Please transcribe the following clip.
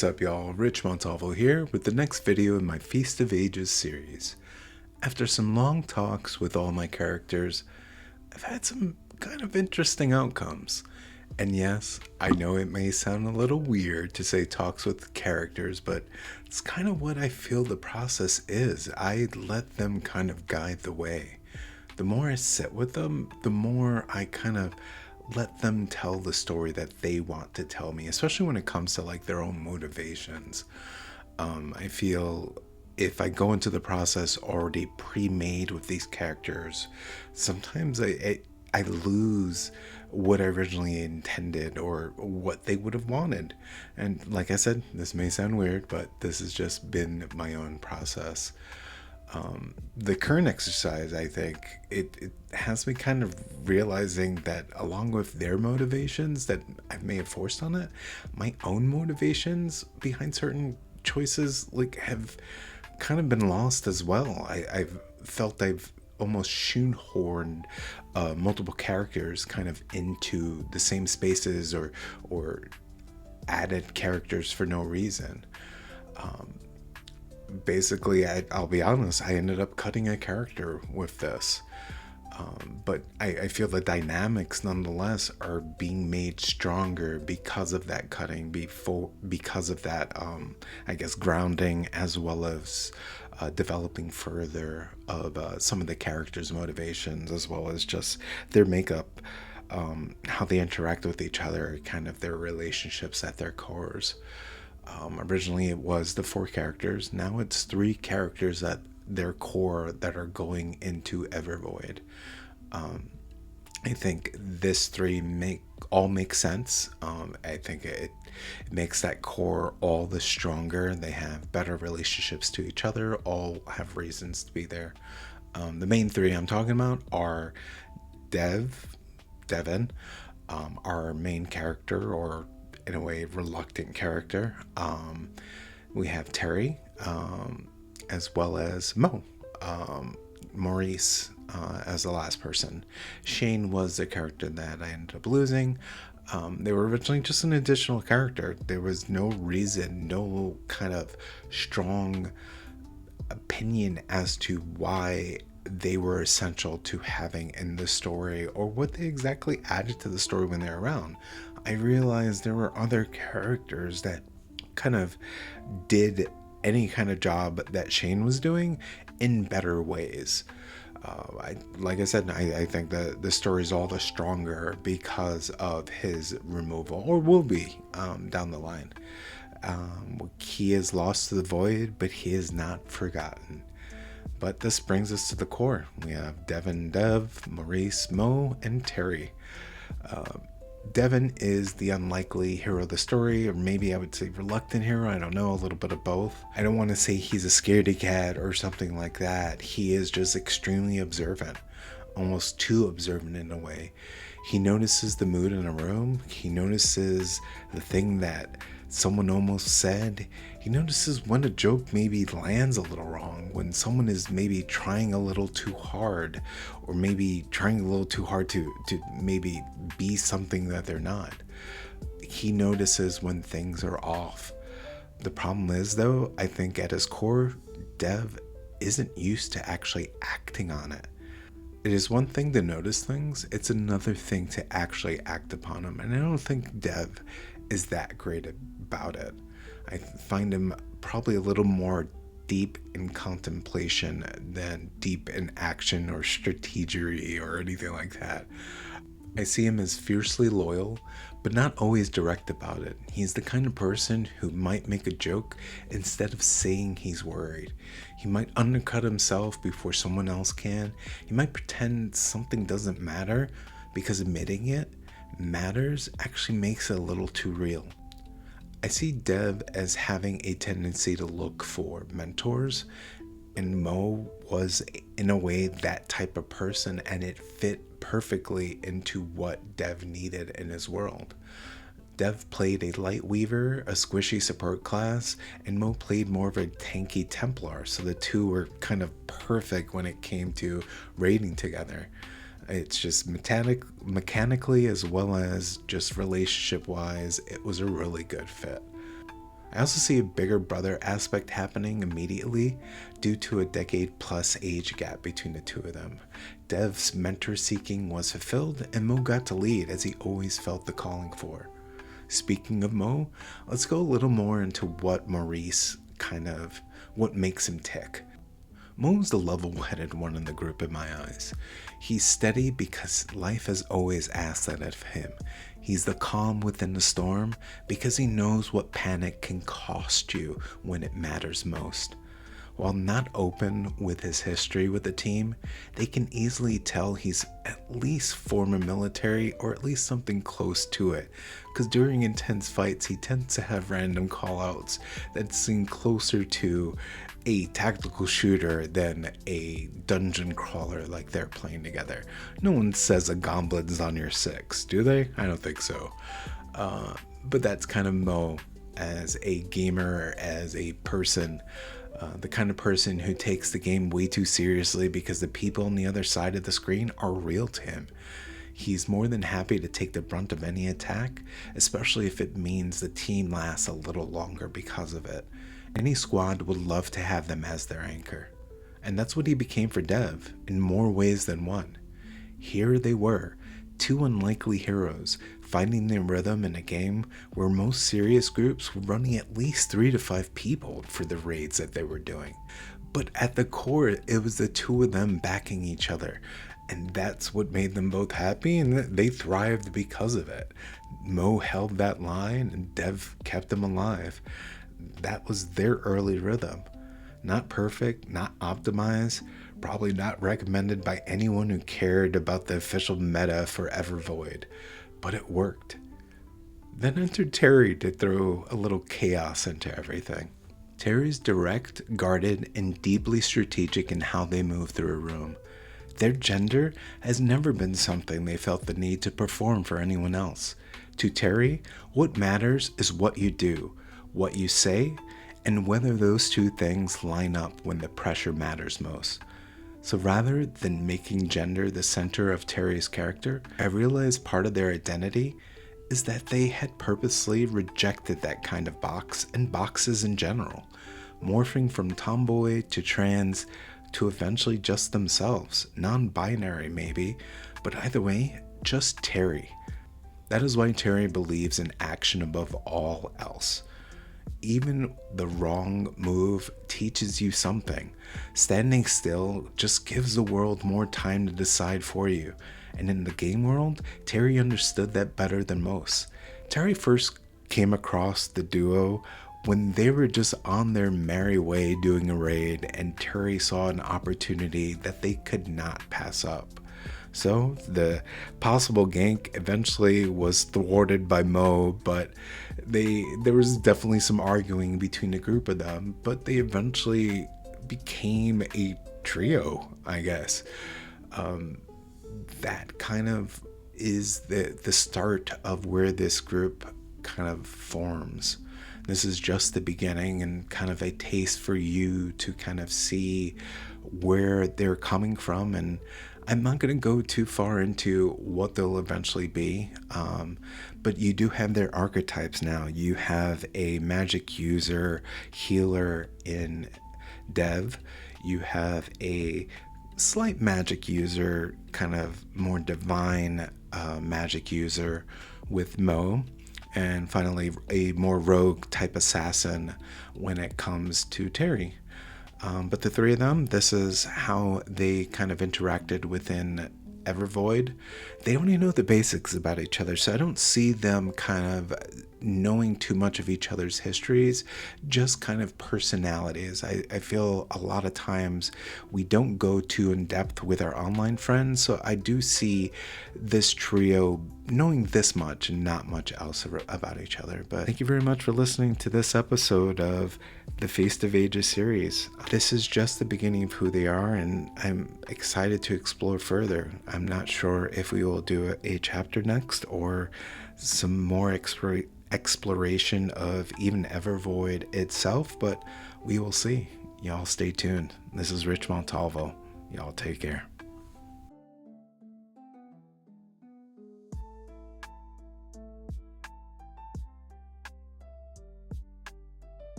What's up y'all, Rich Montalvo here with the next video in my Feast of Ages series. After some long talks with all my characters, I've had some kind of interesting outcomes. And yes, I know it may sound a little weird to say talks with characters, but it's kind of what I feel the process is. I let them kind of guide the way. The more I sit with them, the more I kind of let them tell the story that they want to tell me, especially when it comes to like their own motivations. I feel if I go into the process already pre-made with these characters, sometimes I lose what I originally intended or what they would have wanted. And like I said, this may sound weird, but this has just been my own process. The current exercise, I think, it has me kind of realizing that along with their motivations that I may have forced on it, my own motivations behind certain choices like have kind of been lost as well. I've felt I've almost shoehorned multiple characters kind of into the same spaces or added characters for no reason. Basically, I'll be honest, I ended up cutting a character with this. But I feel the dynamics nonetheless are being made stronger because of that cutting, because of that, I guess, grounding, as well as developing further of some of the characters' motivations, as well as just their makeup, how they interact with each other, kind of their relationships at their cores. Originally it was the 4 characters, now it's 3 characters at their core that are going into Evervoid. I think this 3 make sense. I think it makes that core all the stronger. They have better relationships to each other, all have reasons to be there. The main 3 I'm talking about are Devin, our main character, or in a way reluctant character. We have Teri, as well as Maurice as the last person. Shane was the character that I ended up losing. They were originally just an additional character. There was no reason, no kind of strong opinion as to why they were essential to having in the story or what they exactly added to the story when they're around. I realized there were other characters that kind of did any kind of job that Shane was doing in better ways. Like I said, I think that the story is all the stronger because of his removal, or will be down the line. He is lost to the void, but he is not forgotten. But this brings us to the core. We have Devin, Maurice, Mo, and Teri. Devin is the unlikely hero of the story, or maybe I would say reluctant hero. I don't know, a little bit of both. I don't want to say he's a scaredy cat or something like that. He is just extremely observant, almost too observant in a way. He notices the mood in a room. He notices the thing that someone almost said. He notices when a joke maybe lands a little wrong, when someone is maybe trying a little too hard, or maybe trying a little too hard to maybe be something that they're not. He notices when things are off. The problem is, though, I think at his core, Dev isn't used to actually acting on it. It is one thing to notice things, it's another thing to actually act upon them, and I don't think Dev is that great about it. I find him probably a little more deep in contemplation than deep in action or strategery or anything like that. I see him as fiercely loyal, but not always direct about it. He's the kind of person who might make a joke instead of saying he's worried. He might undercut himself before someone else can. He might pretend something doesn't matter because admitting it matters actually makes it a little too real. I see Dev as having a tendency to look for mentors, and Mo was in a way that type of person, and it fit perfectly into what Dev needed in his world. Dev played a Lightweaver, a squishy support class, and Mo played more of a tanky Templar, so the two were kind of perfect when it came to raiding together. It's just mechanically as well as just relationship wise, it was a really good fit. I also see a bigger brother aspect happening immediately due to a decade plus age gap between the two of them. Dev's mentor seeking was fulfilled, and Mo got to lead as he always felt the calling for. Speaking of Mo, let's go a little more into what what makes him tick. Mo's the level-headed one in the group in my eyes. He's steady because life has always asked that of him. He's the calm within the storm because he knows what panic can cost you when it matters most. While not open with his history with the team, they can easily tell he's at least former military or at least something close to it, because during intense fights he tends to have random callouts that seem closer to a tactical shooter than a dungeon crawler like they're playing together. No one says a goblin's on your six, do they? I don't think so. But that's kind of Mo as a gamer, as a person. The kind of person who takes the game way too seriously because the people on the other side of the screen are real to him. He's more than happy to take the brunt of any attack, especially if it means the team lasts a little longer because of it. Any squad would love to have them as their anchor. And that's what he became for Dev, in more ways than one. Here they were, two unlikely heroes, finding their rhythm in a game where most serious groups were running at least 3 to 5 people for the raids that they were doing. But at the core, it was the two of them backing each other. And that's what made them both happy, and they thrived because of it. Mo held that line, and Dev kept them alive. That was their early rhythm. Not perfect, not optimized, probably not recommended by anyone who cared about the official meta for Evervoid, but it worked. Then entered Teri to throw a little chaos into everything. Teri's direct, guarded, and deeply strategic in how they move through a room. Their gender has never been something they felt the need to perform for anyone else. To Teri, what matters is what you do, what you say, and whether those two things line up when the pressure matters most. So rather than making gender the center of Teri's character, I realized part of their identity is that they had purposely rejected that kind of box and boxes in general, morphing from tomboy to trans to eventually just themselves, non-binary maybe, but either way, just Teri. That is why Teri believes in action above all else. Even the wrong move teaches you something. Standing still just gives the world more time to decide for you. And in the game world, Teri understood that better than most. Teri first came across the duo when they were just on their merry way doing a raid, and Teri saw an opportunity that they could not pass up. So the possible gank eventually was thwarted by Mo, but there was definitely some arguing between the group of them, but they eventually became a trio, I guess. That kind of is the start of where this group kind of forms. This is just the beginning and kind of a taste for you to kind of see where they're coming from, and I'm not going to go too far into what they'll eventually be, but you do have their archetypes now. You have a magic user healer in Dev. You have a slight magic user, kind of more divine magic user with Mo. And finally, a more rogue type assassin when it comes to Teri. But the three of them, this is how they kind of interacted within Evervoid. They only know the basics about each other, so I don't see them kind of knowing too much of each other's histories, just kind of personalities. I feel a lot of times we don't go too in depth with our online friends, so I do see this trio knowing this much and not much else about each other. But thank you very much for listening to this episode of the Feast of Ages series. This is just the beginning of who they are, and I'm excited to explore further. I'm not sure if we will do a chapter next or some more exploration of even Evervoid itself, but we will see. Y'all stay tuned. This is Rich Montalvo. Y'all take care.